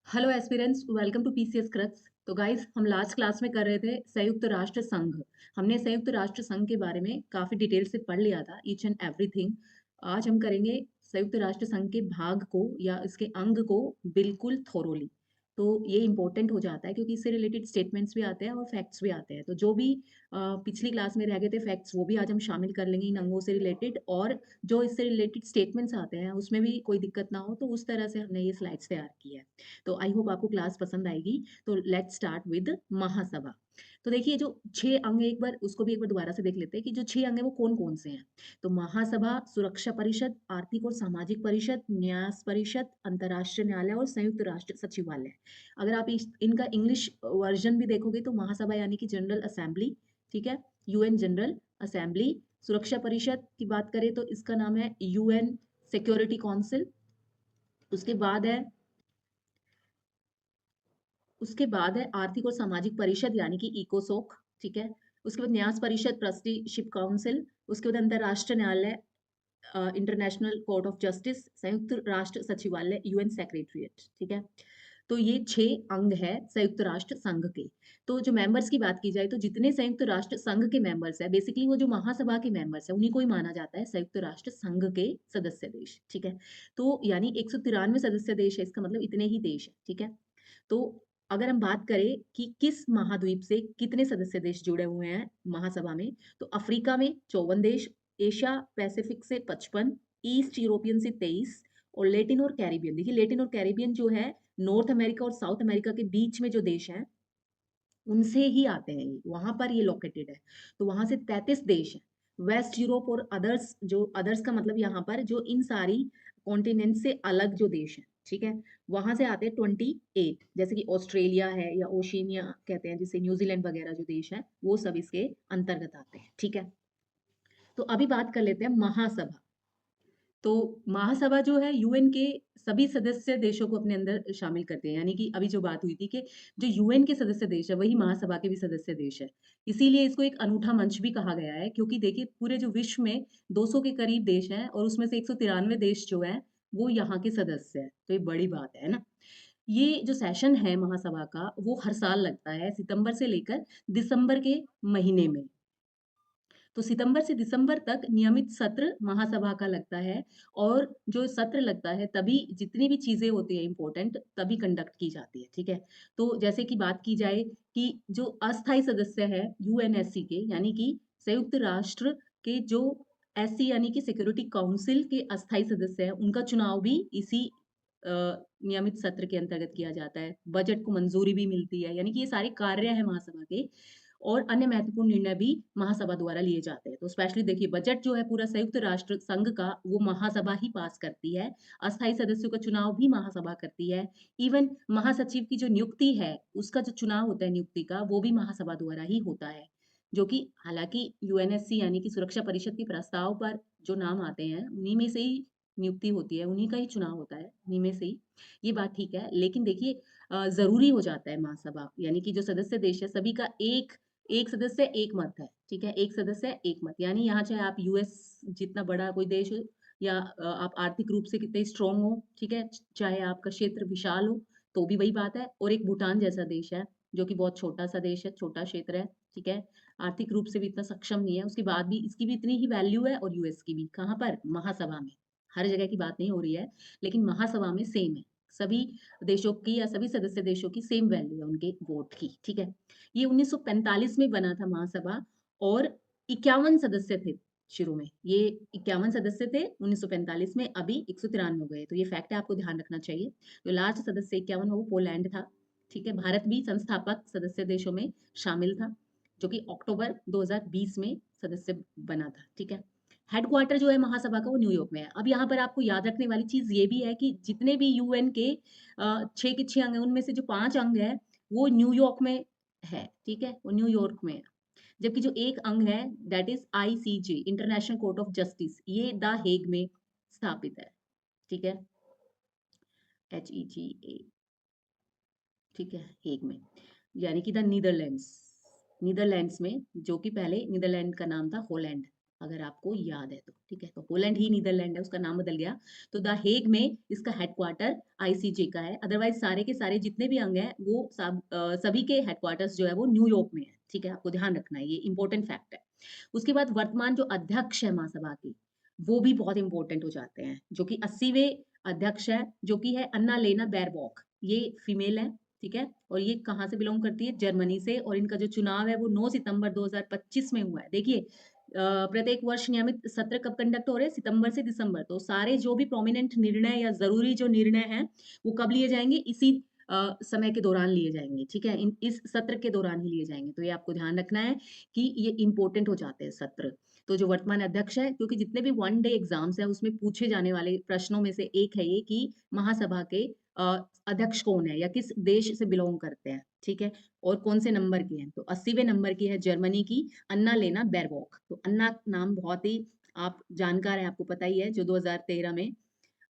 Hello aspirants, welcome to PCS crux. तो guys, हम last class में कर रहे थे संयुक्त राष्ट्र संघ। हमने संयुक्त राष्ट्र संघ के बारे में काफी डिटेल से पढ़ लिया था, ईच एंड एवरीथिंग। आज हम करेंगे संयुक्त राष्ट्र संघ के भाग को या इसके अंग को बिल्कुल थोरोली। तो ये इंपॉर्टेंट हो जाता है क्योंकि इससे रिलेटेड स्टेटमेंट्स भी आते हैं और फैक्ट्स भी आते हैं। तो जो भी पिछली क्लास में रह गए थे फैक्ट्स, वो भी आज हम शामिल कर लेंगे इन अंगों से रिलेटेड। और जो इससे रिलेटेड स्टेटमेंट्स आते हैं उसमें भी कोई दिक्कत ना हो, तो उस तरह से हमने ये स्लाइड्स तैयार की है। तो आई होप आपको क्लास पसंद आएगी। तो लेट्स स्टार्ट विद महासभा। तो देखिए, जो 6 अंग है, एक बार उसको भी एक बार दोबारा से देख लेते हैं कि जो 6 अंग है वो कौन कौन से हैं। तो महासभा, सुरक्षा परिषद, आर्थिक और सामाजिक परिषद, न्यास परिषद, अंतर्राष्ट्रीय न्यायालय और संयुक्त राष्ट्र सचिवालय। अगर आप इनका इंग्लिश वर्जन भी देखोगे तो महासभा यानी कि जनरल असेंबली, ठीक है, यूएन जनरल असेंबली। सुरक्षा परिषद की बात करें तो इसका नाम है यूएन सिक्योरिटी काउंसिल। उसके बाद है उसके बाद है आर्थिक और सामाजिक परिषद यानी कि इकोसोक, ठीक है। उसके बाद न्यास परिषद, ट्रस्टीशिप काउंसिल। उसके बाद अंतर्राष्ट्रीय न्यायालय, इंटरनेशनल कोर्ट ऑफ जस्टिस, संयुक्त राष्ट्र सचिवालय, यूएन सेक्रेटरीट, ठीक है। तो ये 6 अंग है संयुक्त राष्ट्र संघ के। तो जो मेंबर्स की बात की जाए तो जितने संयुक्त राष्ट्र संघ के मेंबर्स है, बेसिकली वो जो महासभा के मेंबर्स है उन्हीं को ही माना जाता है संयुक्त राष्ट्र संघ के सदस्य देश, ठीक है। तो यानी 193 सदस्य देश है, इसका मतलब इतने ही देश है, ठीक है। तो अगर हम बात करें कि किस महाद्वीप से कितने सदस्य देश जुड़े हुए हैं महासभा में, तो अफ्रीका में 54 देश, एशिया पैसिफिक से 55, ईस्ट यूरोपियन से 23, और लेटिन और कैरिबियन, देखिए लेटिन और कैरिबियन जो है नॉर्थ अमेरिका और साउथ अमेरिका के बीच में जो देश हैं उनसे ही आते हैं, वहां पर ये लोकेटेड है। तो वहां से 33 देश हैं। वेस्ट यूरोप और अदर्स, जो अदर्स का मतलब यहाँ पर जो इन सारी कॉन्टिनेंट से अलग जो देश है, ठीक है, वहां से आते हैं 28। जैसे कि ऑस्ट्रेलिया है या ओशिनिया कहते हैं जिसे, न्यूजीलैंड वगैरह जो देश है वो सब इसके अंतर्गत आते हैं, ठीक है। तो अभी बात कर लेते हैं महासभा। तो महासभा जो है यूएन के सभी सदस्य देशों को अपने अंदर शामिल करते हैं, यानी कि अभी जो बात हुई थी कि जो यूएन के सदस्य देश है वही महासभा के भी सदस्य देश है। इसीलिए इसको एक अनूठा मंच भी कहा गया है, क्योंकि देखिए पूरे जो विश्व में 200 के करीब देश हैं और उसमें से 193 देश जो है वो यहाँ के सदस्य है। तो ये बड़ी बात है ना। ये जो सेशन है महासभा का वो हर साल लगता है सितंबर से लेकर दिसंबर के महीने में। तो सितंबर से दिसंबर तक नियमित सत्र महासभा का लगता है। और जो सत्र लगता है तभी जितनी भी चीजें होती है इंपॉर्टेंट तभी कंडक्ट की जाती है, ठीक है। तो जैसे कि बात की जाए कि जो अस्थायी सदस्य है यूएनएससी के, यानी कि संयुक्त राष्ट्र के जो एससी यानी कि सिक्योरिटी काउंसिल के अस्थायी सदस्य हैं, उनका चुनाव भी इसी नियमित सत्र के अंतर्गत किया जाता है। बजट को मंजूरी भी मिलती है, यानी कि ये सारे कार्य है महासभा के। और अन्य महत्वपूर्ण निर्णय भी महासभा द्वारा लिए जाते हैं। तो स्पेशली देखिए, बजट जो है पूरा संयुक्त राष्ट्र संघ का वो महासभा ही पास करती है। अस्थायी सदस्यों का चुनाव भी महासभा करती है। इवन महासचिव की जो नियुक्ति है उसका जो चुनाव होता है नियुक्ति का, वो भी महासभा द्वारा ही होता है। जो कि हालांकि यूएनएससी यानी कि सुरक्षा परिषद के प्रस्ताव पर जो नाम आते हैं उन्हीं में से ही नियुक्ति होती है, उन्हीं का ही चुनाव होता है, उन्हीं में से ही। ये बात ठीक है, लेकिन देखिए जरूरी हो जाता है महासभा, यानी कि जो सदस्य देश है सभी का एक एक सदस्य एक मत है, ठीक है, एक सदस्य एक मत। यानी यहाँ चाहे आप यूएस जितना बड़ा कोई देश हो या आप आर्थिक रूप से कितने स्ट्रांग हो, ठीक है, चाहे आपका क्षेत्र विशाल हो, तो भी वही बात है। और एक भूटान जैसा देश है जो कि बहुत छोटा सा देश है, छोटा क्षेत्र है, ठीक है, आर्थिक रूप से भी इतना सक्षम नहीं है, उसके बाद भी इसकी भी इतनी ही वैल्यू है। और यूएस की भी कहाँ पर, महासभा में। हर जगह की बात नहीं हो रही है, लेकिन महासभा में सेम है। सभी देशों की या सभी सदस्य देशों की सेम वैल्यू है उनके वोट की, ठीक है। ये 1945 में बना था महासभा। और 51 सदस्य थे शुरू में, ये 51 सदस्य थे 1945 में, अभी 193 हो गए। तो ये फैक्ट है, आपको ध्यान रखना चाहिए। जो लास्ट सदस्य 51 वो पोलैंड था, ठीक है। भारत भी संस्थापक सदस्य देशों में शामिल था, जो कि अक्टूबर 2020 में सदस्य बना था, ठीक है। हेडक्वार्टर जो है महासभा का वो न्यूयॉर्क में है। अब यहाँ पर आपको याद रखने वाली चीज ये भी है कि जितने भी यूएन के 6 के 6 अंग है उनमें से जो 5 अंग है वो न्यूयॉर्क में है, ठीक है, वो न्यूयॉर्क में है। जबकि जो एक अंग है that is ICJ, international court of justice, ये द हेग में स्थापित है, ठीक है, HEGA, ठीक है, हेग में। यानी कि द नीदरलैंड्स, नीदरलैंड्स में, जो कि पहले नीदरलैंड का नाम था हॉलैंड, अगर आपको याद है तो, ठीक है। तो पोलैंड ही नीदरलैंड है, उसका नाम बदल गया। तो द हेग में इसका हेडक्वार्टर आईसीजे का है। अदरवाइज सारे के सारे जितने भी अंग हैं वो सभी के हेडक्वार्टर्स जो है वो न्यूयॉर्क में है, ठीक है। आपको ध्यान रखना है, ये इंपॉर्टेंट फैक्ट है। उसके बाद वर्तमान जो अध्यक्ष है महासभा की, वो भी बहुत इंपॉर्टेंट हो जाते हैं, जो कि 80वें अध्यक्ष है, जो कि है अन्ना लेना बैरबॉक। ये फीमेल है, ठीक है। और ये कहाँ से बिलोंग करती है? जर्मनी से। और इनका जो चुनाव है वो 9 सितंबर 2025 में हुआ है। देखिए प्रत्येक वर्ष नियमित सत्र कब कंडक्ट हो रहे हैं? सितंबर से दिसंबर। तो सारे जो भी प्रोमिनेंट निर्णय या जरूरी जो निर्णय हैं वो कब लिए जाएंगे? इसी समय के दौरान लिए जाएंगे, ठीक है। इस सत्र के दौरान ही लिए जाएंगे। तो ये आपको ध्यान रखना है कि ये इंपॉर्टेंट हो जाते हैं सत्र। तो जो वर्तमान अध्यक्ष है, क्योंकि जितने भी वन डे एग्जाम्स हैं उसमें पूछे जाने वाले प्रश्नों में से एक है ये कि महासभा के अध्यक्ष कौन है या किस देश से बिलोंग करते हैं, ठीक है। और कौन से नंबर की है? तो 80वें नंबर की है जर्मनी की अन्ना लेना बैरबॉक। तो अन्ना नाम बहुत ही आप जानकार है, आपको पता ही है, जो 2013 में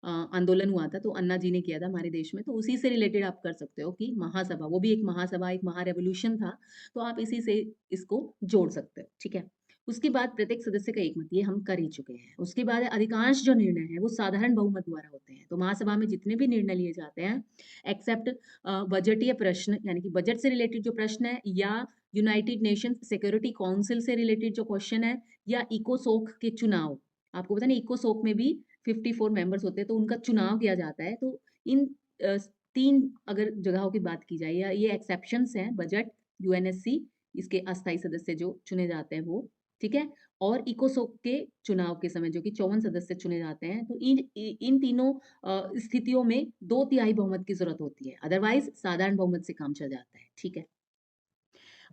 आंदोलन हुआ था, तो अन्ना जी ने किया था हमारे देश में। तो उसी से रिलेटेड आप कर सकते हो कि महासभा, वो भी एक महासभा, एक महारेवोल्यूशन था। तो आप इसी से इसको जोड़ सकते हो, ठीक है। उसके बाद प्रत्येक सदस्य का एक मत, ये हम कर ही चुके हैं। उसके बाद अधिकांश जो निर्णय है वो साधारण बहुमत द्वारा होते हैं। तो महासभा में जितने भी निर्णय लिए जाते हैं एक्सेप्ट बजटीय प्रश्न, यानी कि बजट से रिलेटेड जो प्रश्न है, या यूनाइटेड नेशन सिक्योरिटी काउंसिल से रिलेटेड जो क्वेश्चन है, या इकोसोक के चुनाव। आपको पता नहीं इकोसोक में भी 54 मेंबर्स होते हैं, तो उनका चुनाव किया जाता है। तो इन अ, 3 अगर जगहों की बात की जाए, या ये एक्सेप्शंस हैं, बजट, यूएनएससी, इसके अस्थायी सदस्य जो चुने जाते हैं वो, ठीक है। और इकोसोक के चुनाव के समय जो कि 54 सदस्य चुने जाते हैं। तो इन तीनों स्थितियों में 2/3 बहुमत की जरूरत होती है, अदरवाइज साधारण बहुमत से काम चल जाता है, ठीक है।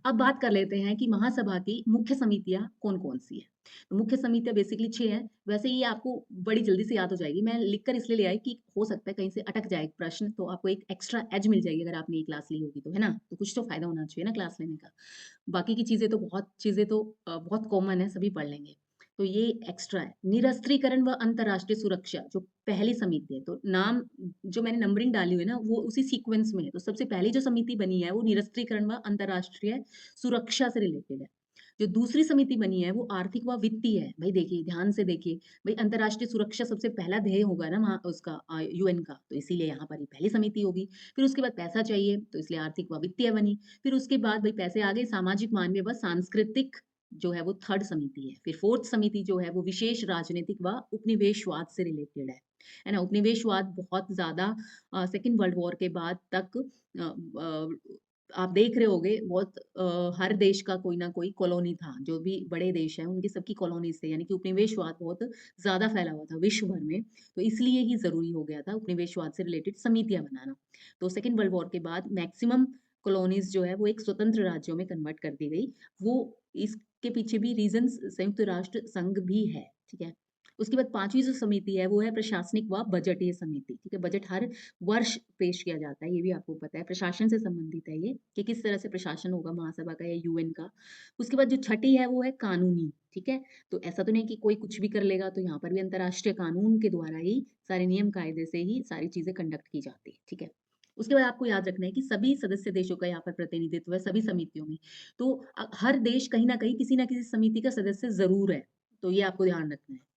अब बात कर लेते हैं कि महासभा की मुख्य समितियां कौन-कौन सी है। तो मुख्य समितियां बेसिकली 6 हैं। वैसे ये आपको बड़ी जल्दी से याद हो जाएगी। मैं लिखकर इसलिए ले आई कि हो सकता है कहीं से अटक जाए प्रश्न, तो आपको एक एक्स्ट्रा एज मिल जाएगी अगर आपने ये क्लास ली होगी तो, है ना? तो कुछ तो फायदा होना चाहिए ना क्लास लेने का। बाकी की चीज़ें तो बहुत कॉमन है, सभी पढ़ लेंगे। तो ये एक्स्ट्रा है। निरस्त्रीकरण व अंतर्राष्ट्रीय सुरक्षा जो पहली समिति है, तो नाम जो मैंने नंबरिंग डाली हुई है ना, वो उसी सीक्वेंस में है। तो सबसे पहली जो समिति बनी है वो निरस्त्रीकरण व अंतर्राष्ट्रीय सुरक्षा से रिलेटेड है। जो दूसरी समिति बनी है वो आर्थिक व वित्तीय है। भाई देखिए, ध्यान से देखिए, भाई अंतर्राष्ट्रीय सुरक्षा सबसे पहला ध्येय होगा ना वहाँ उसका यूएन का, तो इसीलिए यहाँ पर ये पहली समिति होगी। फिर उसके बाद पैसा चाहिए, तो इसलिए आर्थिक व वित्तीय बनी। फिर उसके बाद भाई पैसे आ गए, सामाजिक, मानवीय व सांस्कृतिक जो है वो थर्ड समिति है। फिर फोर्थ समिति जो है वो विशेष राजनीतिक व उपनिवेशवाद से रिलेटेड है ना। उपनिवेशवाद बहुत ज्यादा सेकेंड वर्ल्ड वॉर के बाद तक आप देख रहे होगे, बहुत हर देश का कोई ना कोई कॉलोनी था। जो भी बड़े देश हैं उनकी सबकी कॉलोनीज थे, यानी कि उपनिवेशवाद बहुत ज्यादा फैला हुआ था विश्व भर में। तो इसलिए ही जरूरी हो गया था उपनिवेशवाद से रिलेटेड समितियां बनाना। तो सेकेंड वर्ल्ड वॉर के बाद मैक्सिमम कॉलोनीज जो है वो एक स्वतंत्र राज्यों में कन्वर्ट कर दी गई। वो इसके पीछे भी रीजंस संयुक्त राष्ट्र संघ भी है, ठीक है। उसके बाद पांचवी जो समिति है वो है प्रशासनिक व बजटीय समिति, ठीक है। बजट हर वर्ष पेश किया जाता है, ये भी आपको पता है। प्रशासन से संबंधित है ये, कि किस तरह से प्रशासन होगा महासभा का या यूएन का। उसके बाद जो छठी है वो है कानूनी, ठीक है। तो ऐसा तो नहीं कि कोई कुछ भी कर लेगा, तो यहाँ पर भी अंतर्राष्ट्रीय कानून के द्वारा ही सारे नियम कायदे से ही सारी चीजें कंडक्ट की जाती है, ठीक है। उसके बाद आपको याद रखना है कि सभी सदस्य देशों का यहाँ पर प्रतिनिधित्व है सभी समितियों में। तो हर देश कहीं ना किसी समिति का सदस्य जरूर है। तो ये आपको ध्यान रखना है।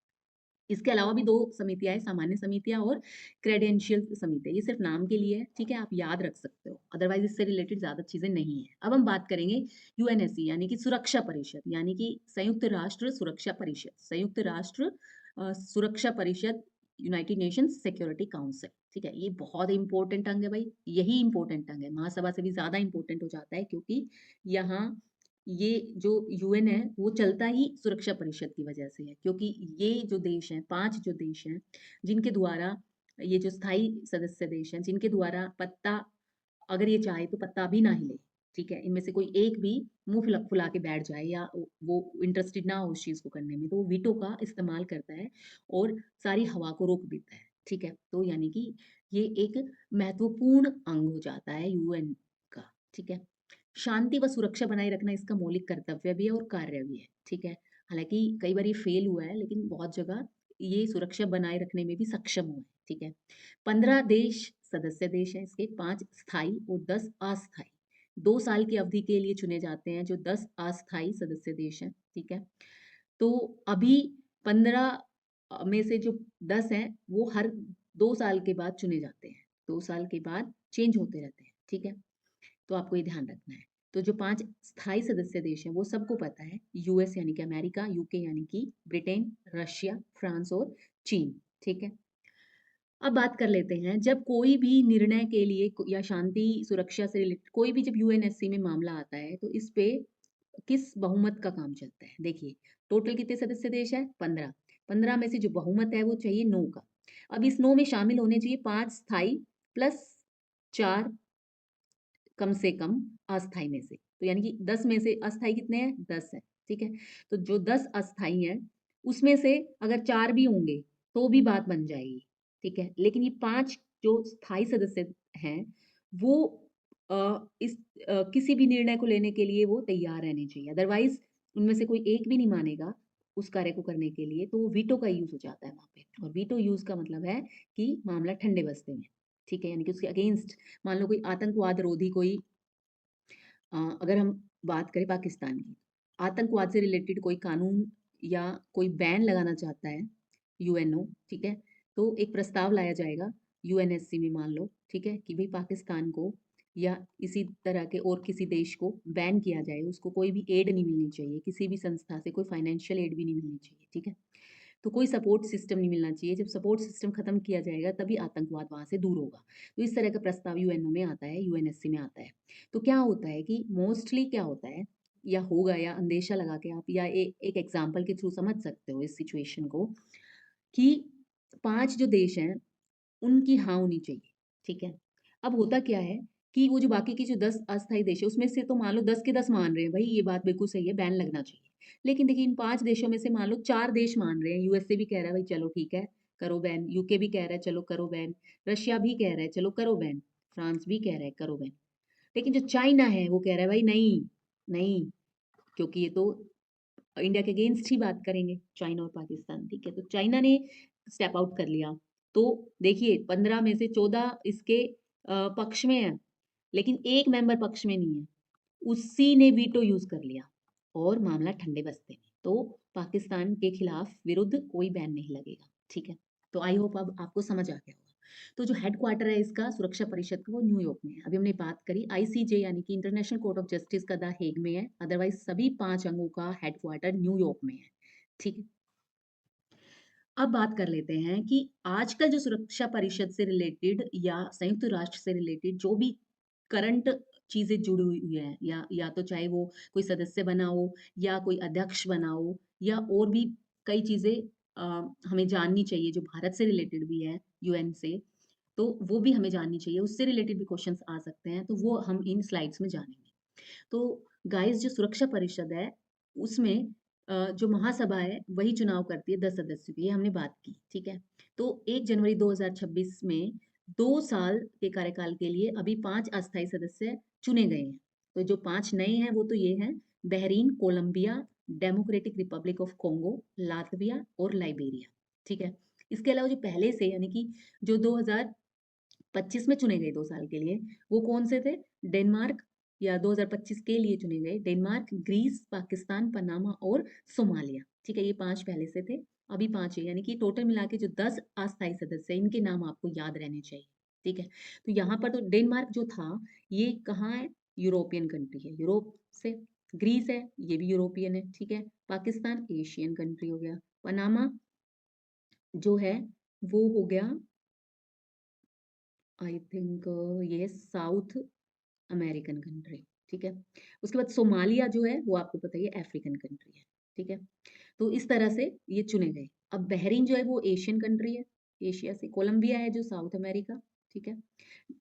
इसके अलावा भी 2 समितियाँ हैं, सामान्य समितियाँ और क्रेडेंशियल समितियाँ। ये सिर्फ नाम के लिए है, ठीक है, आप याद रख सकते हो। अदरवाइज़ इससे रिलेटेड ज़्यादा चीज़ें नहीं हैं। अब हम बात करेंगे यूएनएससी, यानी कि सुरक्षा परिषद, यानी कि संयुक्त राष्ट्र सुरक्षा परिषद। संयुक्त राष्ट्र सुरक्षा परिषद, यूनाइटेड नेशंस सिक्योरिटी काउंसिल, ठीक है। ये बहुत इंपॉर्टेंट अंग है भाई, यही इंपॉर्टेंट अंग है। महासभा से भी ज़्यादा इंपॉर्टेंट हो जाता है, क्योंकि यहाँ ये जो यूएन है वो चलता ही सुरक्षा परिषद की वजह से है। क्योंकि ये जो देश हैं, 5 जो देश हैं, जिनके द्वारा, ये जो स्थायी सदस्य देश हैं, जिनके द्वारा पत्ता, अगर ये चाहे तो पत्ता भी ना हिले, ठीक है। इनमें से कोई एक भी मुंह फुला फुला के बैठ जाए, या वो इंटरेस्टेड ना हो उस चीज को करने में, तो वो वीटो का इस्तेमाल करता है और सारी हवा को रोक देता है, ठीक है। तो यानी कि ये एक महत्वपूर्ण अंग हो जाता है यूएन का, ठीक है। शांति व सुरक्षा बनाए रखना इसका मौलिक कर्तव्य भी है और कार्य भी है, ठीक है। हालांकि कई बार ये फेल हुआ है, लेकिन बहुत जगह ये सुरक्षा बनाए रखने में भी सक्षम हुआ है, ठीक है। 15 देश सदस्य देश हैं इसके, 5 स्थायी और 10 अस्थायी। 2 साल की अवधि के लिए चुने जाते हैं जो 10 अस्थायी सदस्य देश हैं, ठीक है। तो अभी 15 में से जो 10 हैं वो हर 2 साल के बाद चुने जाते हैं। 2 साल के बाद चेंज होते रहते हैं, ठीक है? तो आपको ये ध्यान रखना है। तो जो 5 स्थायी सदस्य देश हैं वो सबको पता है, यूएस यानी कि अमेरिका, यूके यानी कि ब्रिटेन, रशिया, फ्रांस और चीन, ठीक है? अब बात कर लेते हैं, जब कोई भी निर्णय के लिए या शांति सुरक्षा से रिलेटेड कोई भी जब यूएनएससी में मामला आता है तो इस पे किस बहुमत का काम चलता है? देखिए, टोटल कितने सदस्य देश है? 15। 15 में से जो बहुमत है वो चाहिए 9 का। अब इस 9 में शामिल होने चाहिए 5 स्थायी प्लस 4 कम से कम अस्थायी में से। तो यानी कि 10 में से अस्थायी कितने हैं? 10 है, ठीक है? तो जो 10 अस्थायी हैं, उसमें से अगर 4 भी होंगे, तो भी बात बन जाएगी, ठीक है? लेकिन ये 5 जो स्थायी सदस्य हैं, वो इस किसी भी निर्णय को लेने के लिए वो तैयार रहने चाहिए। अदरवाइज़ उनमें से कोई एक भी नहीं मानेगा उस कार्य को करने के लिए, तो वीटो का यूज़ हो जाता है वहाँ पे। और वीटो यूज़ का मतलब है कि मामला ठंडे बस्ते में, ठीक है? यानी कि उसके अगेंस्ट मान लो कोई आतंकवाद रोधी कोई अगर हम बात करें पाकिस्तान की, आतंकवाद से रिलेटेड कोई कानून या कोई बैन लगाना चाहता है यूएनओ, ठीक है? तो एक प्रस्ताव लाया जाएगा यूएनएससी में मान लो, ठीक है? कि भई पाकिस्तान को या इसी तरह के और किसी देश को बैन किया जाए, उसको कोई भी एड नहीं मिलनी चाहिए, किसी भी संस्था से कोई फाइनेंशियल एड भी नहीं मिलनी चाहिए, ठीक है? तो कोई सपोर्ट सिस्टम नहीं मिलना चाहिए, जब सपोर्ट सिस्टम खत्म किया जाएगा तभी आतंकवाद वहाँ से दूर होगा। तो इस तरह का प्रस्ताव यूएनओ में आता है, यूएनएससी में आता है। तो क्या होता है कि मोस्टली क्या होता है या होगा या अंदेशा लगा के आप या एक एग्ज़ाम्पल के थ्रू समझ सकते हो इस सिचुएशन को कि 5 जो देश हैं उनकी हाँ होनी चाहिए, ठीक है? अब होता क्या है कि वो जो बाकी के जो 10 अस्थायी देश है, उसमें से तो मान लो 10 के 10 मान रहे हैं, भई ये बात बिल्कुल सही है, बैन लगना चाहिए। लेकिन देखिए इन 5 देशों में से मान लो 4 देश मान रहे हैं, यूएसए भी कह रहा है भई चलो ठीक है, करो बैन, यूके भी कह रहा है चलो करो बैन, रशिया भी कह रहा है चलो करो बैन, फ्रांस भी कह रहा है करो बैन। लेकिन जो चाइना है वो कह रहा है भाई नहीं, नहीं, क्योंकि ये तो इंडिया के अगेंस्ट ही बात करेंगे चाइना और पाकिस्तान, ठीक है? तो चाइना ने स्टेप आउट कर लिया। तो देखिए 15 में से 14 इसके पक्ष में है, लेकिन एक मेंबर पक्ष में नहीं है। उसी ने वीटो यूज़ कर लिया और मामला ठंडे बस्ते में। तो पाकिस्तान के खिलाफ विरुद्ध कोई बैन नहीं लगेगा, ठीक है? तो आई होप अब आपको समझ आ गया होगा। तो जो हेडक्वार्टर है इसका सुरक्षा परिषद का वो न्यूयॉर्क में है। अभी हमने बात करी आईसीजे यानी कि इंटरनेशनल कोर्ट ऑफ जस्टिस का द हेग में है। अदरवाइज़ सभी 5 अंगों का हेडक्वार्टर न्यूयॉर्क में है, ठीक है? अब बात कर लेते हैं कि आजकल जो सुरक्षा परिषद से रिलेटेड या संयुक्त राष्ट्र से रिलेटेड जो भी करंट चीज़ें जुड़ी हुई हैं या तो चाहे वो कोई सदस्य बना हो या कोई अध्यक्ष बना हो या और भी कई चीज़ें हमें जाननी चाहिए जो भारत से रिलेटेड भी है यूएन से, तो वो भी हमें जाननी चाहिए। उससे रिलेटेड भी क्वेश्चंस आ सकते हैं, तो वो हम इन स्लाइड्स में जानेंगे। तो गाइस जो सुरक्षा परिषद है उसमें जो महासभा है वही चुनाव करती है 10 सदस्यों की, ये हमने बात की, ठीक है? तो 1 जनवरी 2026 में 2 साल के कार्यकाल के लिए अभी 5 अस्थायी सदस्य चुने गए हैं। तो जो 5 नए हैं वो तो ये हैं Bahrain, Colombia, Democratic Republic of Congo, Latvia और लाइबेरिया, ठीक है? इसके अलावा जो पहले से यानी कि जो 2025 में चुने गए 2 साल के लिए, वो कौन से थे? डेनमार्क या 2025 के लिए चुने गए डेनमार्क, ग्रीस, पाकिस्तान, पनामा और सोमालिया, ठीक है? ये 5 पहले से थे, अभी 5 है, यानी कि टोटल मिला के जो 10 अस्थायी सदस्य हैं, इनके नाम आपको याद रहने चाहिए, ठीक है? तो यहाँ पर तो डेनमार्क जो था, ये कहाँ है? यूरोपियन कंट्री है, यूरोप से। ग्रीस है, ये भी यूरोपियन है, ठीक है? पाकिस्तान एशियन कंट्री हो गया। पनामा जो है, वो हो गया आई थिंक ये साउथ अमेरिकन कंट्री, ठीक है? उसके बाद सोमालिया जो है वो आपको पता ही है अफ्रीकन कंट्री है, ठीक है? तो इस तरह से ये चुने गए। अब बहरीन जो है वो एशियन कंट्री है, एशिया से। कोलंबिया है जो साउथ अमेरिका, ठीक है?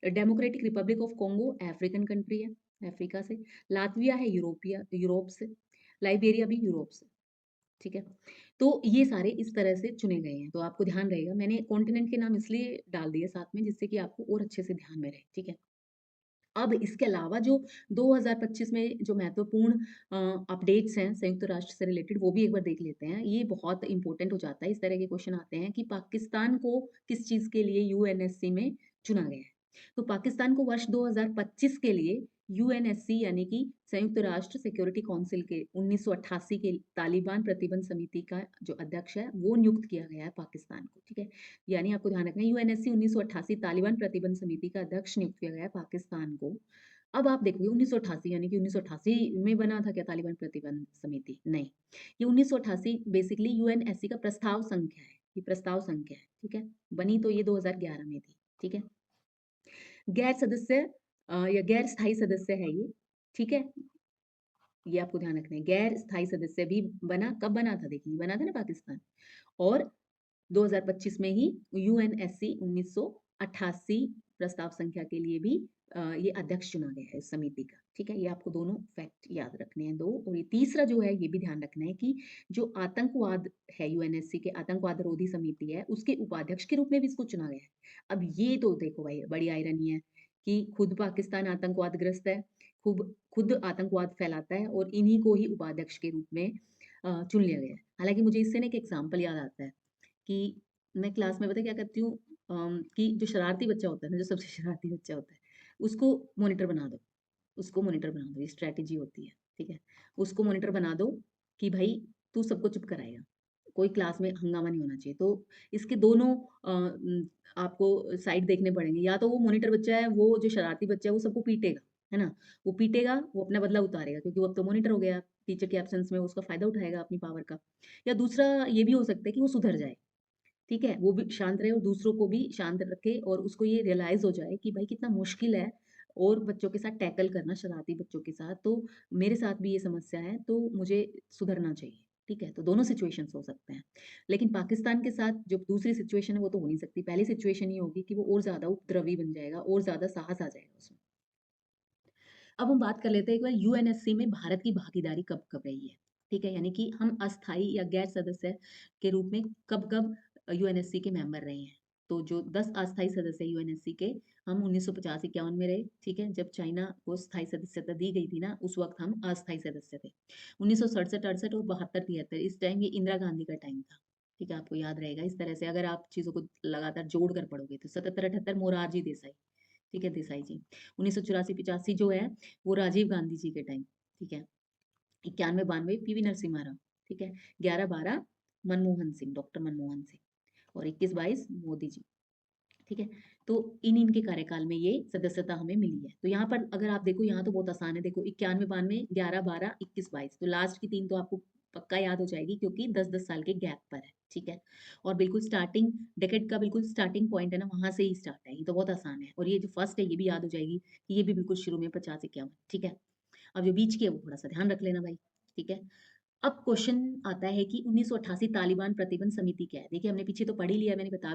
Democratic Republic of Congo African country है, अफ्रीका से। लातविया है यूरोप से। लाइबेरिया भी यूरोप से, ठीक है? तो ये सारे इस तरह से चुने गए हैं, तो आपको ध्यान रहेगा मैंने कॉन्टिनेंट के नाम इसलिए डाल दिए साथ में जिससे कि आपको और अच्छे से ध्यान में रहे, ठीक है? अब इसके अलावा जो 2025 में जो महत्वपूर्ण अपडेट्स हैं संयुक्त राष्ट्र से रिलेटेड वो भी एक बार देख लेते हैं। ये बहुत इम्पोर्टेंट हो जाता है, इस तरह के क्वेश्चन आते हैं कि पाकिस्तान को किस चीज़ के लिए यूएनएससी में चुना गया है। तो पाकिस्तान को वर्ष 2025 के लिए यूएनएससी यानी कि संयुक्त राष्ट्र सिक्योरिटी काउंसिल के 1988 के तालिबान प्रतिबंध समिति का जो अध्यक्ष है वो नियुक्त किया गया है पाकिस्तान को, ठीक है। यानी आपको ध्यान रखना है यूएनएससी 1988 तालिबान प्रतिबंध समिति का अध्यक्ष नियुक्त किया गया है पाकिस्तान को। अब आप देखोगे 1988 यानी कि 1988 में बना था क्या तालिबान प्रतिबंध समिति? नहीं, ये 1988 बेसिकली यूएनएससी का प्रस्ताव संख्या है, ये प्रस्ताव संख्या है, ठीक है। बनी तो ये 2011 में थी, ठीक है। गैर सदस्य या गैर स्थायी सदस्य है ये, ठीक है। ये आपको ध्यान रखना है, गैर स्थायी सदस्य भी बना, कब बना था देखिए, बना था ना पाकिस्तान, और 2025 में ही यूएनएससी 1988 प्रस्ताव संख्या के लिए भी ये अध्यक्ष चुना गया है इस समिति का, ठीक है। ये आपको दोनों फैक्ट याद रखने हैं दो। और ये तीसरा जो है ये भी ध्यान रखना है कि जो आतंकवाद है, यूएनएससी के आतंकवाद रोधी समिति है, उसके उपाध्यक्ष के रूप में भी इसको चुना गया है। अब ये तो देखो भाई बड़ी आयरनी है कि खुद पाकिस्तान आतंकवादग्रस्त है, खुद आतंकवाद फैलाता है और इन्हीं को ही उपाध्यक्ष के रूप में चुन लिया गया है। हालांकि मुझे इससे ना एक एग्जाम्पल याद आता है कि मैं क्लास में पता क्या करती हूँ, कि जो शरारती बच्चा होता है ना, जो सबसे शरारती बच्चा होता है, उसको मॉनिटर बना दो, उसको मॉनिटर बना दो, ये स्ट्रैटेजी होती है, ठीक है। उसको मॉनिटर बना दो कि भाई तू सबको चुप कराएगा, कोई क्लास में हंगामा नहीं होना चाहिए। तो इसके दोनों आपको साइड देखने पड़ेंगे, या तो वो मॉनिटर बच्चा है, वो जो शरारती बच्चा है वो सबको पीटेगा, है ना, वो पीटेगा, वो अपना बदला उतारेगा क्योंकि वो अब तो मॉनिटर हो गया, टीचर के एब्सेंस में उसका फायदा उठाएगा अपनी पावर का। या दूसरा ये भी हो सकता है कि वो सुधर जाए, ठीक है, वो भी शांत रहे और दूसरों को भी शांत रखे और उसको ये रियलाइज़ हो जाए कि भाई कितना मुश्किल है और बच्चों के साथ टैकल करना, शरारती बच्चों के साथ, तो मेरे साथ भी ये समस्या है, तो मुझे सुधरना चाहिए, ठीक है। तो दोनों सिचुएशंस हो सकते हैं। लेकिन पाकिस्तान के साथ जो दूसरी सिचुएशन है वो तो हो नहीं सकती। पहली सिचुएशन ये होगी कि वो और ज़्यादा उपद्रवी बन जाएगा और ज़्यादा साहस आ जाएगा उसमें। अब हम बात कर लेते हैं एक बार यूएनएससी में भारत की भागीदारी कब-कब रही है, ठीक है? यानी कि हम अस्थायी या गैर सदस्य के रूप में कब-कब यूएनएससी के मेंबर रहे हैं। तो जो 10 अस्थायी सदस्य यूएनएससी के, हम 1950-51 में रहे, ठीक है? जब चाइना को स्थायी सदस्यता दी गई थी ना, उस वक़्त हम अस्थायी सदस्य थे। 1967-68 और 72-73 इस टाइम ये इंदिरा गांधी का टाइम था, ठीक है? आपको याद रहेगा इस तरह से अगर आप चीज़ों को लगातार जोड़ कर पढ़ोगे तो 77-78 मोरारजी देसाई, ठीक है, देसाई जी। 1984-85 जो है वो राजीव गांधी जी के टाइम, ठीक है। 91-92 पीवी नरसिम्हा राव, ठीक है। 11-12 मनमोहन सिंह, डॉक्टर मनमोहन सिंह, और 21-22 मोदी जी, ठीक है। तो इनके कार्यकाल में ये सदस्यता हमें मिली है। तो यहाँ पर अगर आप देखो, यहाँ तो बहुत आसान है, देखो 91-92, 11-12, 21-22, तो लास्ट की 3 तो आपको पक्का याद हो जाएगी क्योंकि 10-10 साल के गैप पर है, ठीक है। और बिल्कुल स्टार्टिंग डेकेड का बिल्कुल स्टार्टिंग पॉइंट है ना, वहाँ से ही स्टार्ट है, ये तो बहुत आसान है। और ये जो फर्स्ट है ये भी याद हो जाएगी कि ये भी बिल्कुल शुरू में 50-51, ठीक है। अब जो बीच की है वो थोड़ा-सा ध्यान रख लेना भाई, ठीक है। अब क्वेश्चन आता है कि 1988 तालिबान प्रतिबंध समिति क्या है? देखिए हमने पीछे तो पढ़ ही लिया, मैंने बता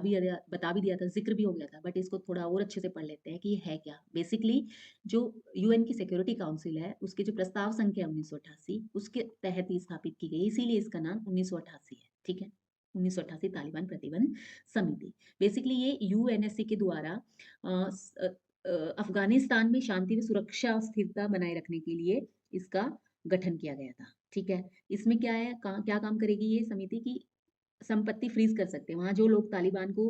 भी दिया था, ज़िक्र भी हो गया था, बट इसको थोड़ा और अच्छे से पढ़ लेते हैं कि ये है क्या? बेसिकली जो यूएन की सिक्योरिटी काउंसिल है, उसके जो प्रस्ताव संख्या है 1988, उसके तहत ये स्थापित की गई, इसीलिए इसका नाम 1988 है, ठीक है? 1988 तालिबान प्रतिबंध समिति। बेसिकली ये यूएनएससी के द्वारा अफ़गानिस्तान में शांति व सुरक्षा और स्थिरता बनाए रखने के लिए इसका गठन किया गया था, ठीक है? इसमें क्या है, क्या काम करेगी ये समिति की, संपत्ति फ्रीज कर सकते हैं। वहाँ जो लोग तालिबान को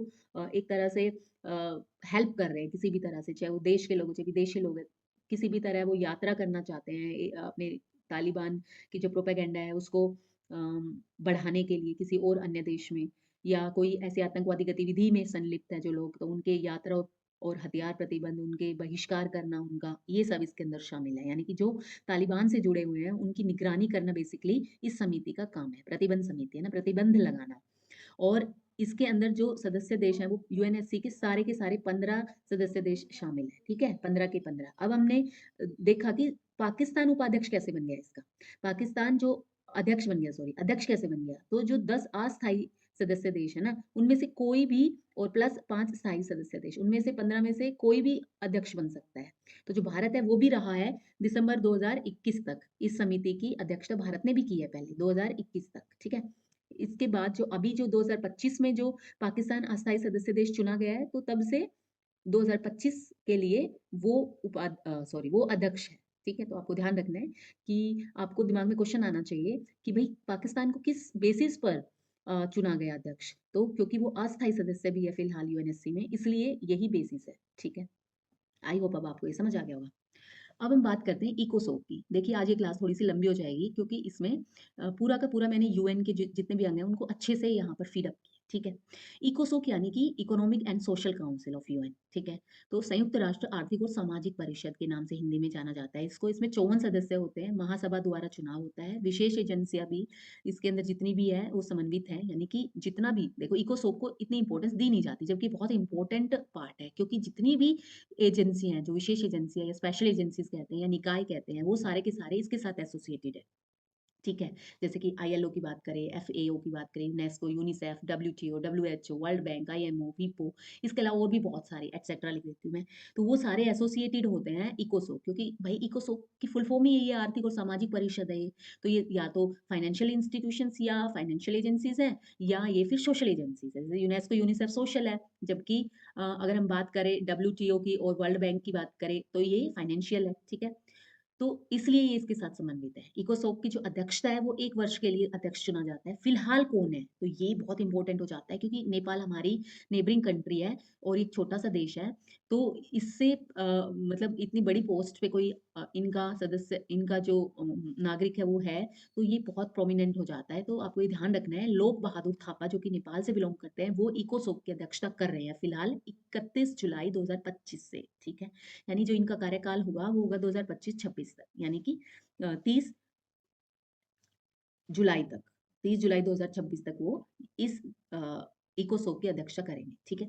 एक तरह से हेल्प कर रहे हैं किसी भी तरह से, चाहे वो देश के लोग हो, चाहे विदेशी लोग हैं, किसी भी तरह वो यात्रा करना चाहते हैं अपने तालिबान की जो प्रोपेगेंडा है उसको बढ़ाने के लिए किसी और अन्य देश में, या कोई ऐसी आतंकवादी गतिविधि में संलिप्त है जो लोग, तो उनके यात्रा और हथियार प्रतिबंध, उनके बहिष्कार करना उनका, ये सब इसके अंदर शामिल है। यानी कि जो तालिबान से जुड़े हुए हैं उनकी निगरानी करना बेसिकली इस समिति का काम है। प्रतिबंध समिति है ना, प्रतिबंध लगाना। और इसके अंदर जो सदस्य देश हैं वो यूएनएससी के सारे 15 सदस्य देश शामिल हैं, ठीक है, 15 के 15। अब हमने देखा कि पाकिस्तान उपाध्यक्ष कैसे बन गया इसका, पाकिस्तान जो अध्यक्ष बन गया, सॉरी अध्यक्ष कैसे बन गया, तो जो 10 अस्थायी सदस्य देश है ना, उनमें से कोई भी, और प्लस 5 स्थायी सदस्य देश, उनमें से 15 में से कोई भी अध्यक्ष बन सकता है। तो जो भारत है वो भी रहा है दिसंबर 2021 तक, इस समिति की अध्यक्षता भारत ने भी की है पहले 2021 तक, ठीक है। इसके बाद जो अभी जो 2025 में जो पाकिस्तान अस्थायी सदस्य देश चुना गया है, तो तब से 2025 के लिए वो वो अध्यक्ष है, ठीक है। तो आपको ध्यान रखना है कि आपको दिमाग में क्वेश्चन आना चाहिए कि भाई पाकिस्तान को किस बेसिस पर चुना गया अध्यक्ष, तो क्योंकि वो अस्थायी सदस्य भी है फिलहाल यूएनएससी में, इसलिए यही बेसिस है, ठीक है। आई होप अब आपको ये समझ आ गया होगा। अब हम बात करते हैं इकोसोक की। देखिए आज ये क्लास थोड़ी-सी लंबी हो जाएगी क्योंकि इसमें पूरा का पूरा मैंने यूएन के जितने भी अंग हैं उनको अच्छे से यहाँ पर फीड अप किया, ठीक है? इकोसोक यानी कि economic and social council of UN, ठीक है? तो संयुक्त राष्ट्र आर्थिक और सामाजिक परिषद के नाम से हिंदी में जाना जाता है इसको। इसमें 54 सदस्य होते हैं, महासभा द्वारा चुनाव होता है, विशेष एजेंसियाँ भी इसके अंदर जितनी भी है वो समन्वित हैं, यानी कि जितना भी देखो इकोसोक को इतनी इम्पोर्टेंस दी नहीं जाती, जबकि बहुत इम्पोर्टेंट पार्ट है क्योंकि जितनी भी एजेंसी हैं, जो विशेष एजेंसी है या स्पेशल एजेंसीज़ कहते हैं या निकाय कहते हैं, वो सारे के सारे इसके साथ एसोसिएटेड है। ठीक है? जैसे कि आईएलओ की बात करें, एफएओ की बात करें, UNESCO, UNICEF, WTO, WHO, World Bank, IMO, विपो, इसके अलावा और भी बहुत सारे एटसेट्रा लिख देती हूँ मैं। तो वो सारे एसोसिएटेड होते हैं इकोसोक क्योंकि भई इकोसोक की फुल फॉर्म ही यही है आर्थिक और सामाजिक परिषद है ये। तो ये या तो फाइनेंशियल इंस्टीट्यूशंस या फाइनेंशियल एजेंसीज़ हैं या ये फिर सोशल एजेंसीज़ हैं। जैसे यूनेस्को, यूनिसेफ सोशल है, जबकि अगर हम बात करें डब्ल्यूटीओ की और वर्ल्ड बैंक की बात करें तो ये फाइनेंशियल है, ठीक है? तो इसलिए ये इसके साथ समन्वित है। इकोसोक की जो अध्यक्षता है वो 1 वर्ष के लिए अध्यक्ष चुना जाता है। फिलहाल कौन है? तो ये बहुत इम्पोर्टेंट हो जाता है क्योंकि नेपाल हमारी नेबरिंग कंट्री है और एक छोटा-सा देश है। तो इससे मतलब इतनी बड़ी पोस्ट पे कोई इनका सदस्य इनका जो नागरिक है वो है, तो ये बहुत प्रोमिनेंट हो जाता है। तो आपको ये ध्यान रखना है लोक बहादुर थापा जो कि नेपाल से बिलॉन्ग करते हैं, वो इकोसोक की अध्यक्षता कर रहे हैं फिलहाल 31 जुलाई 2025 से, ठीक है? यानी जो इनका कार्यकाल होगा वो होगा 2025-26 तक यानी कि 30 जुलाई तक 30 जुलाई 2026 तक वो इस अ, इकोसोक की अध्यक्षता करेंगे, ठीक है?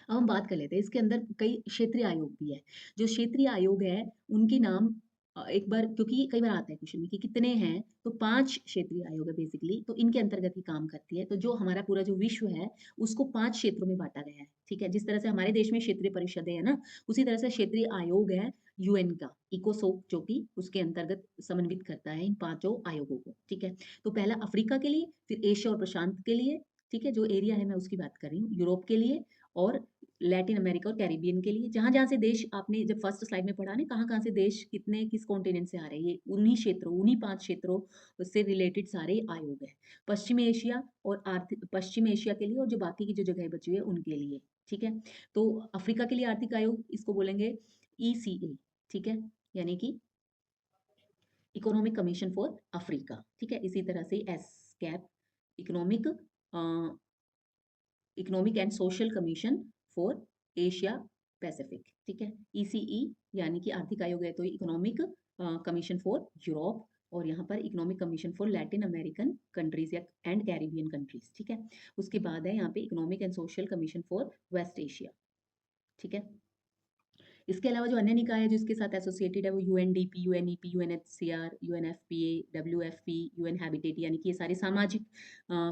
अब हम बात कर लेते हैं इसके अंदर कई क्षेत्रीय आयोग भी है। जो क्षेत्रीय आयोग है उनके नाम एक बार क्योंकि कई बार आता है क्वेश्चन में कि कितने हैं, तो 5 क्षेत्रीय आयोग है बेसिकली तो इनके अंतर्गत ही काम करती है। तो जो हमारा पूरा जो विश्व है उसको 5 क्षेत्रों में बाँटा गया है, ठीक है? जिस तरह से हमारे देश में क्षेत्रीय परिषदें हैं ना, उसी तरह से क्षेत्रीय आयोग है यूएन का, इकोसोक जो कि उसके अंतर्गत समन्वित करता है इन पाँचों आयोगों को, ठीक है? तो पहला अफ्रीका के लिए, फिर एशिया और प्रशांत के लिए, ठीक है? जो एरिया है मैं उसकी बात कर रही हूँ, यूरोप के लिए और लैटिन अमेरिका और कैरिबियन के लिए जहाँ-जहाँ से देश आपने जब फर्स्ट स्लाइड में पढ़ा ना कहाँ-कहाँ से देश कितने किस कॉन्टिनेंट से आ रहे हैं, ये उन्हीं क्षेत्रों उन्हीं 5 क्षेत्रों से रिलेटेड सारे आयोग हैं। पश्चिमी एशिया और पश्चिम एशिया के लिए और जो बाकी की जो जगह बची हुई है उनके लिए, ठीक है? तो अफ्रीका के लिए आर्थिक आयोग इसको बोलेंगे ईसीए, ठीक है? यानी कि इकोनॉमिक कमीशन फॉर अफ्रीका, ठीक है? इसी तरह से ESCAP economic economic and social commission for Asia Pacific, ठीक है? ईसीई यानी कि आर्थिक आयोग है तो इकोनॉमिक कमीशन फॉर यूरोप और यहाँ पर economic commission for Latin American countries या एंड कैरिबियन कंट्रीज, ठीक है? उसके बाद है यहाँ पे economic and social commission for West Asia, ठीक है? इसके अलावा जो अन्य निकाय है जो इसके साथ एसोसिएटेड है वो UNDP, UNEP, UNHCR, UNFPA, WFP, UN Habitat यानी कि ये सारे सामाजिक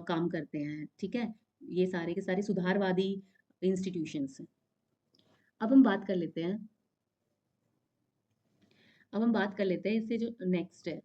काम करते हैं, ठीक है? ये सारे के सारे सुधारवादी इंस्टीट्यूशंस हैं। अब हम बात कर लेते हैं अब हम बात कर लेते हैं इससे जो नेक्स्ट है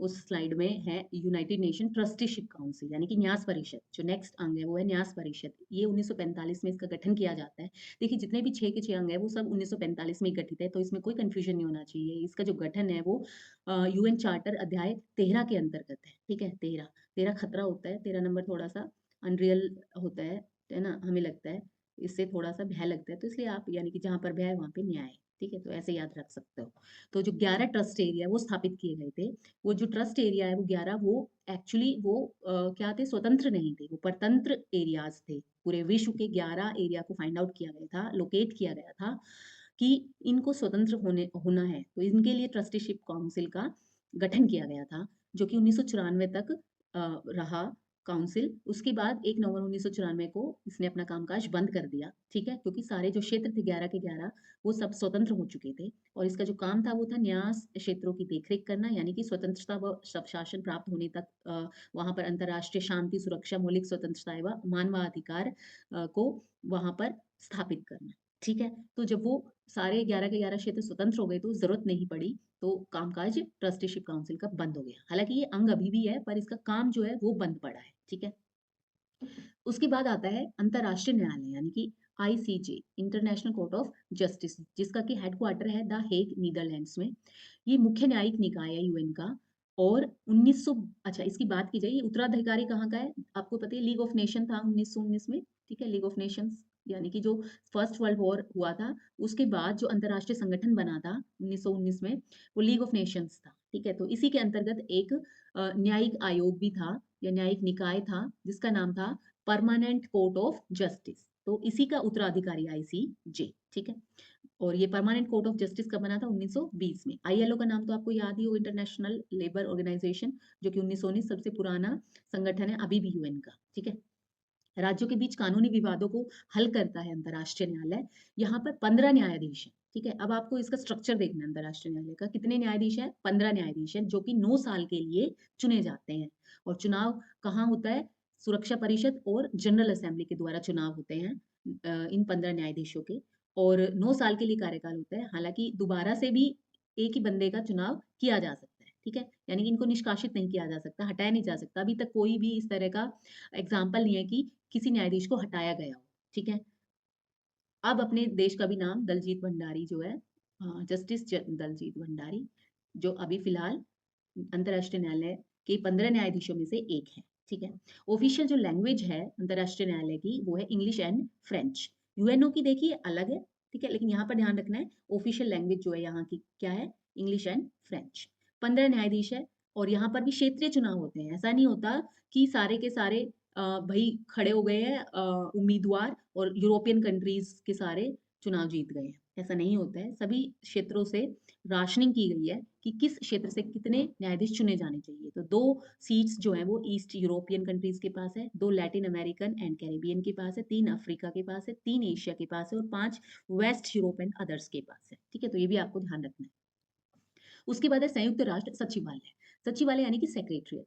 उस स्लाइड में है यूनाइटेड नेशन ट्रस्टीशिप काउंसिल यानी कि न्यास परिषद जो नेक्स्ट अंग है वो है न्यास परिषद ये 1945 में इसका गठन किया जाता है देखिए जितने भी 6 के 6 अंग है वो सब 1945 में ही गठित है तो इसमें कोई कंफ्यूजन नहीं होना चाहिए इसका जो गठन है वो यूएन चार्टर अध्याय 13 के अंतर्गत है ठीक है 13 खतरा होता है 13 नंबर थोड़ा सा अनरियल होता है ना हमें लगता है इससे थोड़ा सा भय लगता है तो इसलिए आप यानी कि जहाँ पर भय है वहाँ पे न्याय ठीक है तो ऐसे याद रख सकते हो तो जो 11 ट्रस्ट एरिया वो स्थापित किए गए थे वो जो ट्रस्ट एरिया है वो 11 वो एक्चुअली वो क्या थे स्वतंत्र नहीं थे वो परतंत्र एरियाज थे पूरे विश्व के 11 एरिया को फाइंड आउट किया गया था लोकेट किया गया था कि इनको स्वतंत्र होना है तो इनके लिए ट्रस्टीशिप काउंसिल का गठन किया गया था जो कि 1994 तक रहा काउंसिल उसके बाद 1 नवंबर 1994 को इसने अपना कामकाज बंद कर दिया ठीक है क्योंकि सारे जो क्षेत्र थे 11 के 11 वो सब स्वतंत्र हो चुके थे और इसका जो काम था वो था न्यास क्षेत्रों की देखरेख करना यानी कि स्वतंत्रता व शासन प्राप्त होने तक वहां पर अंतर्राष्ट्रीय शांति सुरक्षा मौलिक स्वतंत्रता एवं मानवाधिकार को वहां पर स्थापित करना ठीक है तो जब वो सारे 11 के 11 क्षेत्र स्वतंत्र हो गए तो जरूरत नहीं पड़ी तो कामकाज ट्रस्टीशिप काउंसिल का बंद हो गया हालांकि ये अंग अभी भी है पर इसका काम जो है वो बंद पड़ा है ठीक है उसके बाद आता है अंतर्राष्ट्रीय न्यायालय यानी कि ICJ international court of justice जिसका कि हेडक्वार्टर है द हेग नीदरलैंड्स में ये मुख्य न्यायिक निकाय है यूएन का और 1900 अच्छा इसकी बात की जाए ये उत्तराधिकारी कहाँ का है आपको पता है लीग ऑफ नेशन था 1919 में ठीक है लीग ऑफ नेशंस यानी कि जो फर्स्ट वर्ल्ड वॉर हुआ था, उसके बाद जो अंतर्राष्ट्रीय संगठन बना था 1919 में, वो लीग ऑफ नेशंस था, ठीक है? तो इसी के अंतर्गत एक न्यायिक आयोग भी था या न्यायिक निकाय था, जिसका नाम था परमानेंट कोर्ट ऑफ जस्टिस। तो इसी का उत्तराधिकारी आईसीजे, ठीक है? और ये परमानेंट कोर्ट ऑफ जस्टिस कब बना था? 1920 में। आईएलओ का नाम तो आपको याद ही हो, इंटरनेशनल लेबर ऑर्गेनाइजेशन, जो कि 1919 सबसे पुराना संगठन है अभी भी यूएन का, ठीक है? राज्यों के बीच कानूनी विवादों को हल करता है अंतर्राष्ट्रीय न्यायालय। यहाँ पर 15 न्यायाधीश हैं, ठीक है? अब आपको इसका स्ट्रक्चर देखना है अंतर्राष्ट्रीय न्यायालय का। कितने न्यायाधीश हैं? 15 न्यायाधीश हैं, जो कि 9 साल के लिए चुने जाते हैं। और चुनाव कहाँ होता है? सुरक्षा परिषद और जनरल असेंबली के द्वारा चुनाव होते हैं इन 15 न्यायाधीशों के। और 9 साल के लिए कार्यकाल होता है। हालाँकि दोबारा से भी एक ही बंदे का चुनाव किया जा सकता है, ठीक है? यानी कि इनको निष्कासित नहीं किया जा सकता, हटाया नहीं जा सकता। अभी तक कोई भी इस तरह का एग्ज़ाम्पल नहीं है कि किसी न्यायाधीश को हटाया गया हो, ठीक है? अब अपने देश का भी नाम दलजीत भंडारी जो है जस्टिस दलजीत भंडारी, जो अभी फ़िलहाल अंतर्राष्ट्रीय न्यायालय के 15 न्यायाधीशों में से एक है, ठीक है? ऑफ़िशियल जो लैंग्वेज है अंतर्राष्ट्रीय न्यायालय की, वो है इंग्लिश एंड फ्रेंच। यूएनओ की देखिए अलग है, ठीक है? लेकिन यहाँ पर ध्यान रखना है, ऑफ़िशियल लैंग्वेज जो है यहाँ की क्या है? English and French. 15 न्यायाधीश है और यहाँ पर भी क्षेत्रीय चुनाव होते हैं। ऐसा नहीं होता कि सारे के सारे भई खड़े हो गए हैं उम्मीदवार और यूरोपियन कंट्रीज़ के सारे चुनाव जीत गए हैं। ऐसा नहीं होता है। सभी क्षेत्रों से राशनिंग की गई है कि किस क्षेत्र से कितने न्यायाधीश चुने जाने चाहिए। तो 2 सीट्स जो हैं वो ईस्ट यूरोपियन कंट्रीज़ के पास है, 2 लैटिन अमेरिकन एंड कैरिबियन के पास है, 3 अफ्रीका के पास है, 3 एशिया के पास है और 5 वेस्ट यूरोप एंड अदर्स के पास है। ठीक है? तो ये भी आपको ध्यान रखना है। उसके बाद है संयुक्त राष्ट्र सचिवालय। सचिवालय यानी कि सेक्रेटेरिएट।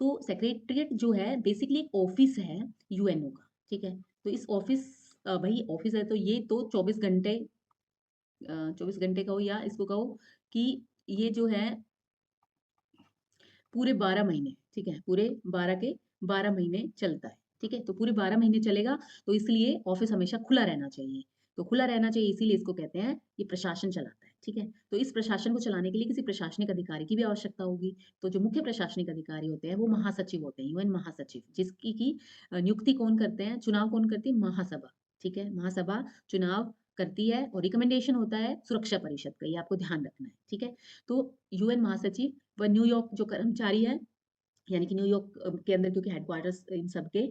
तो सेक्रेटेरिएट जो है बेसिकली एक ऑफिस है यूएनओ का, ठीक है? तो इस ऑफिस भई ऑफिस है तो ये तो 24 घंटे कहो या इसको कहो कि ये जो है पूरे 12 महीने, ठीक है? पूरे 12 के 12 महीने चलता है, ठीक है? तो पूरे 12 महीने चलेगा, तो इसलिए ऑफ़िस हमेशा खुला रहना चाहिए। तो खुला रहना चाहिए इसीलिए इसको कहते हैं, ये प्रशासन चलाता है, ठीक है? तो इस प्रशासन को चलाने के लिए किसी प्रशासनिक अधिकारी की भी आवश्यकता होगी। तो जो मुख्य प्रशासनिक अधिकारी होते हैं, वो महासचिव होते हैं, यूएन महासचिव, जिसकी की नियुक्ति कौन करते हैं, चुनाव कौन करती है? महासभा, ठीक है? महासभा चुनाव करती है और रिकमेंडेशन होता है सुरक्षा परिषद का, ये आपको ध्यान रखना है, ठीक है? तो यूएन महासचिव व न्यूयॉर्क जो कर्मचारी है, यानी कि न्यूयॉर्क के अंदर क्योंकि हेडक्वार्टर्स इन सब के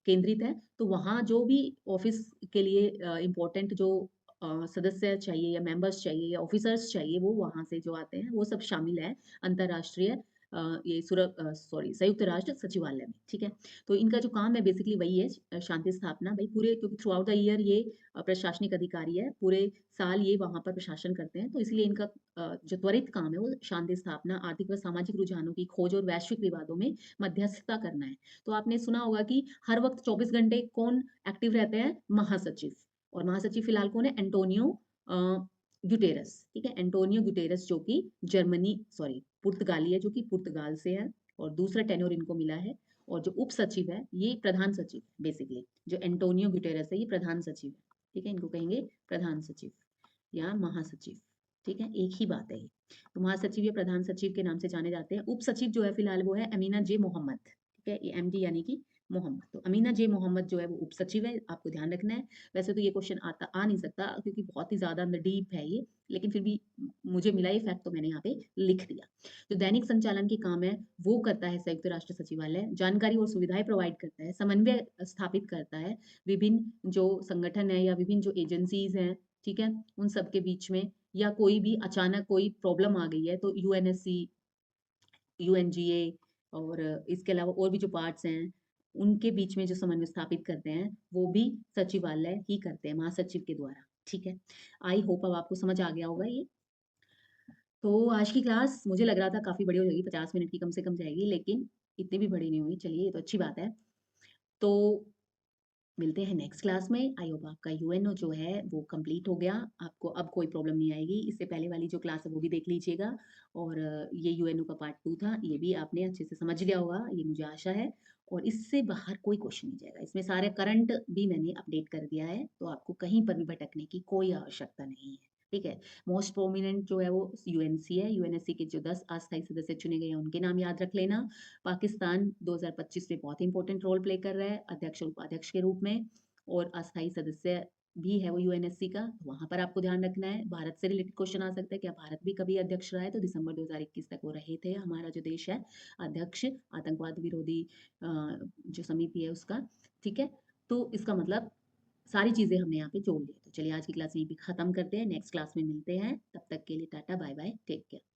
केंद्रित है, तो वहाँ जो भी ऑफ़िस के लिए इम्पोर्टेंट जो सदस्य चाहिए या मेंबर्स चाहिए या ऑफ़िसर्स चाहिए, वो वहाँ से जो आते हैं, वो सब शामिल है अंतर्राष्ट्रीय सॉरी संयुक्त राष्ट्र सचिवालय में, ठीक है? तो इनका जो काम है बेसिकली वही है शांति स्थापना, भई पूरे क्योंकि थ्रू आउट द ईयर ये प्रशासनिक अधिकारी है, पूरे साल ये वहाँ पर प्रशासन करते हैं, तो इसलिए इनका जो त्वरित काम है वो शांति स्थापना, आर्थिक व सामाजिक रुझानों की खोज और वैश्विक विवादों में मध्यस्थता करना है। तो आपने सुना होगा कि हर वक़्त 24 घंटे कौन एक्टिव रहते हैं? महासचिव और महासचिव फिलहाल कौन है? एंटोनियो गुटेरेस, ठीक है? एंटोनियो गुटेरेस जो कि पुर्तगाली है जो कि पुर्तगाल से है और दूसरा टेन्योर इनको मिला है और जो उप सचिव है, ये प्रधान सचिव बेसिकली जो एंटोनियो गुटेरेस है, ये प्रधान सचिव है, ठीक है? इनको कहेंगे प्रधान सचिव या महासचिव, ठीक है? एक ही बात है ये। तो महासचिव या प्रधान सचिव के नाम से जाने जाते हैं। उप सचिव जो है फिलहाल वो है अमीना जे मोहम्मद, ठीक है? ये एमडी यानी कि मोहम्मद। तो अमीना जे मोहम्मद जो है वो उप सचिव है, आपको ध्यान रखना है। वैसे तो ये क्वेश्चन आ नहीं सकता क्योंकि बहुत ही ज़्यादा अंदर डीप है ये, लेकिन फिर भी मुझे मिला ये फैक्ट तो मैंने यहाँ पे लिख दिया। जो दैनिक संचालन के काम है, वो करता है संयुक्त राष्ट्र सचिवालय, जानकारी और सुविधाएँ प्रोवाइड करता है, समन्वय स्थापित करता है, विभिन्न जो संगठन है या विभिन्न जो एजेंसीज़ हैं, ठीक है? उन सब के बीच में या कोई भी अचानक कोई प्रॉब्लम आ गई है तो यूएनएससी, यूएनजीए और इसके अलावा और भी जो पार्ट्स हैं, उनके बीच में जो समन्वय स्थापित करते हैं, वो भी सचिवालय ही करते हैं, महासचिव के द्वारा, ठीक है? आई होप अब आपको समझ आ गया होगा ये। तो आज की क्लास मुझे लग रहा था काफ़ी बड़ी हो जाएगी, 50 मिनट की कम से कम जाएगी, लेकिन इतनी भी बड़ी नहीं हुई। चलिए, ये तो अच्छी बात है। तो मिलते हैं नेक्स्ट क्लास में। आई होप आपका यूएनओ जो है वो कंप्लीट हो गया। आपको अब कोई प्रॉब्लम नहीं आएगी। इससे पहले वाली जो क्लास है वो भी देख लीजिएगा और ये यूएनओ का पार्ट 2 था। ये भी आपने अच्छे से समझ लिया होगा, ये मुझे आशा है और इससे बाहर कोई क्वेश्चन नहीं जाएगा। इसमें सारे करंट भी मैंने अपडेट कर दिया है, तो आपको कहीं पर भी भटकने की कोई आवश्यकता नहीं है। ठीक है? मोस्ट प्रोमिनेंट जो है वो यूएनसी है। यूएनएससी के जो 10 अस्थायी सदस्य चुने गए हैं, उनके नाम याद रख लेना। पाकिस्तान 2025 में बहुत इंपॉर्टेंट रोल प्ले कर रहा है, अध्यक्ष और उपाध्यक्ष के रूप में। और अस्थायी सदस्य भी है वो यूएनएससी का, तो वहाँ पर आपको ध्यान रखना है। भारत से रिलेटेड क्वेश्चन आ सकता है, क्या भारत भी कभी अध्यक्ष रहा है? तो दिसंबर 2021 तक वो रहे थे, हमारा जो देश है अध्यक्ष आतंकवाद विरोधी जो समिति है उसका, ठीक है? तो इसका मतलब सारी चीज़ें हमने यहाँ पे जोड़ ली। तो चलिए आज की क्लास यहीं पे खत्म करते हैं, नेक्स्ट क्लास में मिलते हैं। तब तक के लिए tata, bye bye, take care.